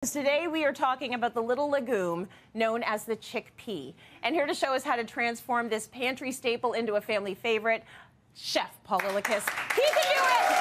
Today we are talking about the little legume known as the chickpea. And here to show us how to transform this pantry staple into a family favorite, Chef Paul Lillakas. He can do it!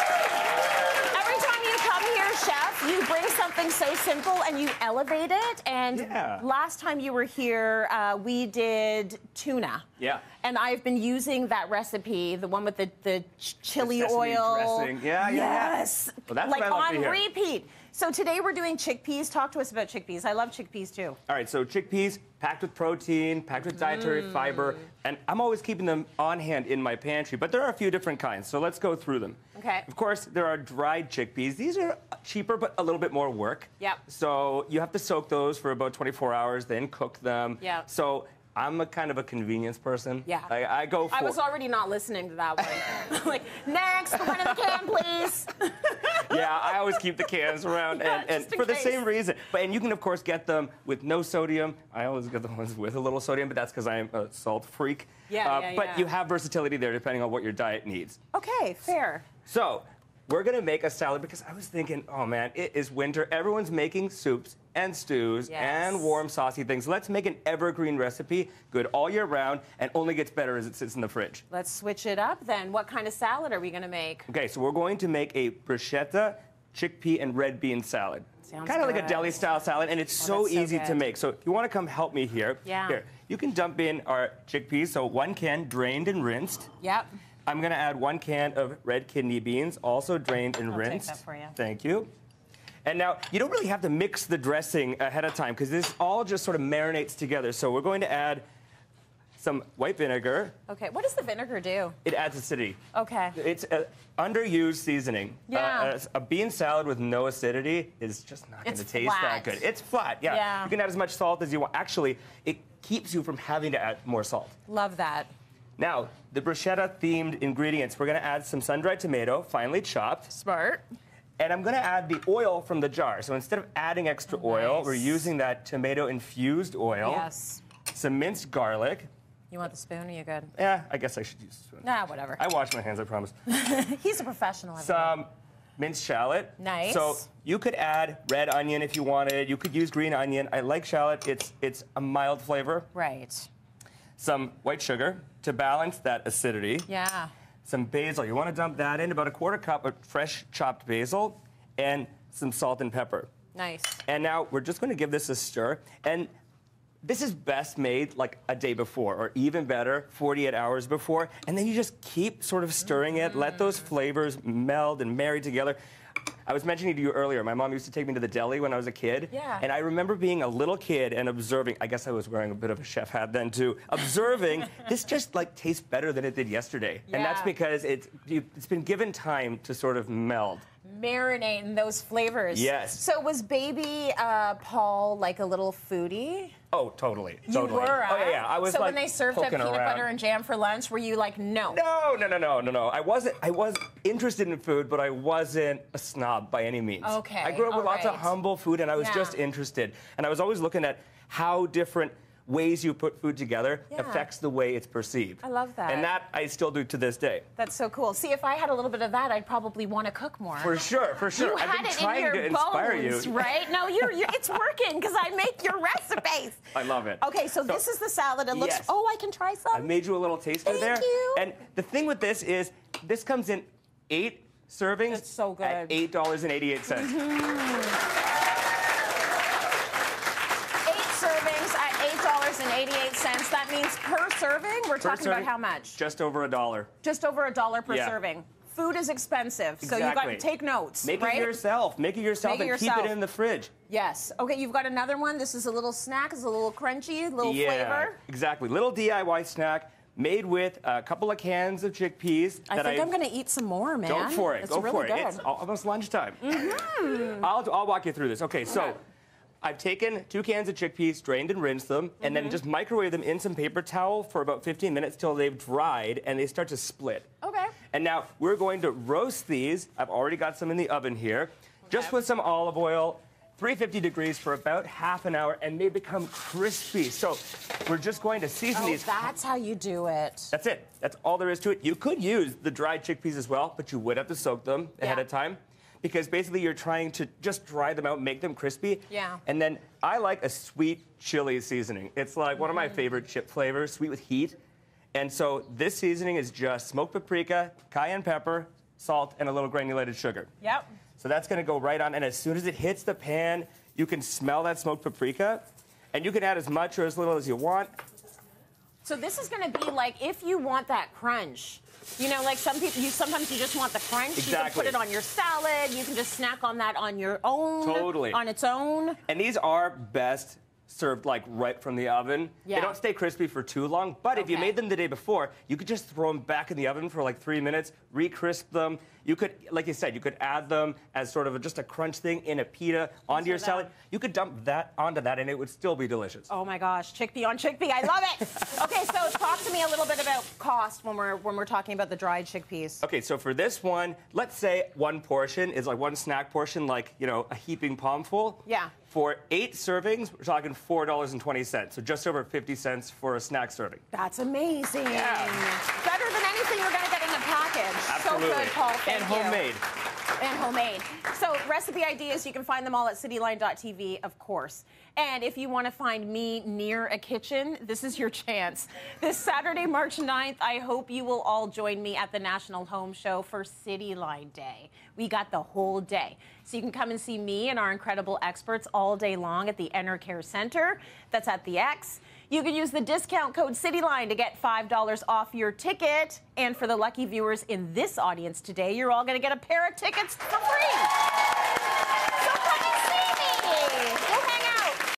Every time you come here, Chef, you bring something so simple and you elevate it. And last time you were here, we did tuna. Yeah. And I've been using that recipe, the one with the chili oil. Dressing. Yes. Well, that's like what I love on to hear. repeat. So today we're doing chickpeas. Talk to us about chickpeas. I love chickpeas too. All right, so chickpeas packed with protein, packed with dietary fiber, and I'm always keeping them on hand in my pantry, but there are a few different kinds, so let's go through them. Okay. Of course, there are dried chickpeas. These are cheaper, but a little bit more work. Yep. So you have to soak those for about 24 hours, then cook them. Yeah. So I'm a kind of a convenience person. Yeah. I go for... I was already not listening to that one. Like, next, the one in the can, please. Yeah, I always keep the cans around, and for the same reason. And you can, of course, get them with no sodium. I always get the ones with a little sodium, but that's because I'm a salt freak. But you have versatility there depending on what your diet needs. Okay, fair. So we're going to make a salad because I was thinking, oh, man, it is winter. Everyone's making soups and stews and warm, saucy things. Let's make an evergreen recipe, good all year round, and only gets better as it sits in the fridge. Let's switch it up then. What kind of salad are we going to make? Okay, so we're going to make a bruschetta, chickpea, and red bean salad. Sounds kind of good. like a deli-style salad, and it's so easy to make. So if you want to come help me here, here, you can dump in our chickpeas. So 1 can drained and rinsed. Yep. I'm going to add 1 can of red kidney beans, also drained and rinsed. I'll take that for you. Thank you. And now, you don't really have to mix the dressing ahead of time because this all just sort of marinates together. So we're going to add some white vinegar. Okay, what does the vinegar do? It adds acidity. Okay. It's an underused seasoning. Yeah. A bean salad with no acidity is just not going to taste that good. It's flat, yeah. You can add as much salt as you want. Actually, it keeps you from having to add more salt. Love that. Now, the bruschetta-themed ingredients. We're going to add some sun-dried tomato, finely chopped. Smart. And I'm going to add the oil from the jar. So instead of adding extra oil, we're using that tomato-infused oil. Yes. Some minced garlic. You want the spoon? Are you good? Yeah, I guess I should use the spoon. Nah, whatever. I wash my hands, I promise. He's a professional. Some minced shallot. Nice. So you could add red onion if you wanted. You could use green onion. I like shallot. It's a mild flavor. Right. Some white sugar to balance that acidity. Yeah. Some basil. You want to dump that in, about a 1/4 cup of fresh chopped basil, and some salt and pepper. Nice. And now we're just going to give this a stir. And this is best made like a day before, or even better, 48 hours before. And then you just keep sort of stirring it, let those flavors meld and marry together. I was mentioning to you earlier, my mom used to take me to the deli when I was a kid. Yeah. And I remember being a little kid and observing, I guess I was wearing a bit of a chef hat then too, observing this just like tastes better than it did yesterday. Yeah. And that's because it's been given time to sort of meld. Marinate in those flavors. Yes. So was baby Paul like a little foodie? Oh, totally. You were, Oh, yeah. I was so like when they served up peanut butter and jam for lunch, were you like, no? No. I was interested in food, but I wasn't a snob by any means. Okay. I grew up with lots of humble food, and I was just interested. And I was always looking at how different ways you put food together affects the way it's perceived. I love that. And that I still do to this day. That's so cool. See, if I had a little bit of that, I'd probably want to cook more. For sure. You I've had been it trying in your to inspire bones, you. right? No, it's working because I make your recipes. I love it. Okay, so this is the salad. It looks. Oh, I can try some. I made you a little taster there. Thank you. And the thing with this is, this comes in 8 servings. It's so good. At $8.88. Servings at $8.88. That means per serving, we're talking about how much? Just over $1. Just over $1 per serving. Food is expensive, so you've got to take notes. Make it yourself. Make it yourself and keep it in the fridge. Yes. Okay, you've got another one. This is a little snack. It's a little crunchy, a little flavor. Exactly. Little DIY snack made with a couple of cans of chickpeas. I think I'm going to eat some more, man. Go for it. Go for it. It's almost lunchtime. I'll walk you through this. Okay, so I've taken 2 cans of chickpeas, drained and rinsed them, and then just microwave them in some paper towel for about 15 minutes till they've dried and they start to split. Okay. And now we're going to roast these. I've already got some in the oven here. Just with some olive oil, 350 degrees for about half an hour, and they become crispy. So we're just going to season these. That's how you do it. That's it. That's all there is to it. You could use the dried chickpeas as well, but you would have to soak them ahead of time. because basically you're trying to just dry them out, make them crispy. Yeah. And then I like a sweet chili seasoning. It's like one of my favorite chip flavors, sweet with heat. And so this seasoning is just smoked paprika, cayenne pepper, salt, and a little granulated sugar. Yep. So that's going to go right on, and as soon as it hits the pan, you can smell that smoked paprika, and you can add as much or as little as you want. So this is going to be like if you want that crunch. You know, like some people, sometimes you just want the crunch. Exactly. You can put it on your salad. You can just snack on that on your own. Totally. On its own. And these are best served like right from the oven. Yeah. They don't stay crispy for too long, but if you made them the day before, you could just throw them back in the oven for like 3 minutes, re-crisp them. You could, like you said, you could add them as sort of just a crunch thing in a pita onto your salad. You could dump that onto that and it would still be delicious. Oh my gosh, chickpea on chickpea, I love it. Okay, so talk to me a little bit about cost when we're talking about the dried chickpeas. Okay, so for this one, let's say one portion is like one snack portion, like, you know, a heaping palmful. Yeah. For 8 servings, we're talking $4.20, so just over 50 cents for a snack serving. That's amazing. Yeah. Better than anything you're going to get in a package. Absolutely. So good, Paul. Thank and you. homemade. And homemade. So recipe ideas, you can find them all at cityline.tv, of course. And if you want to find me near a kitchen, this is your chance. This Saturday, March 9th, I hope you will all join me at the National Home Show for Cityline Day. We got the whole day. So you can come and see me and our incredible experts all day long at the Enercare Center. That's at the X. You can use the discount code CityLine to get $5 off your ticket. And for the lucky viewers in this audience today, you're all going to get a pair of tickets for free.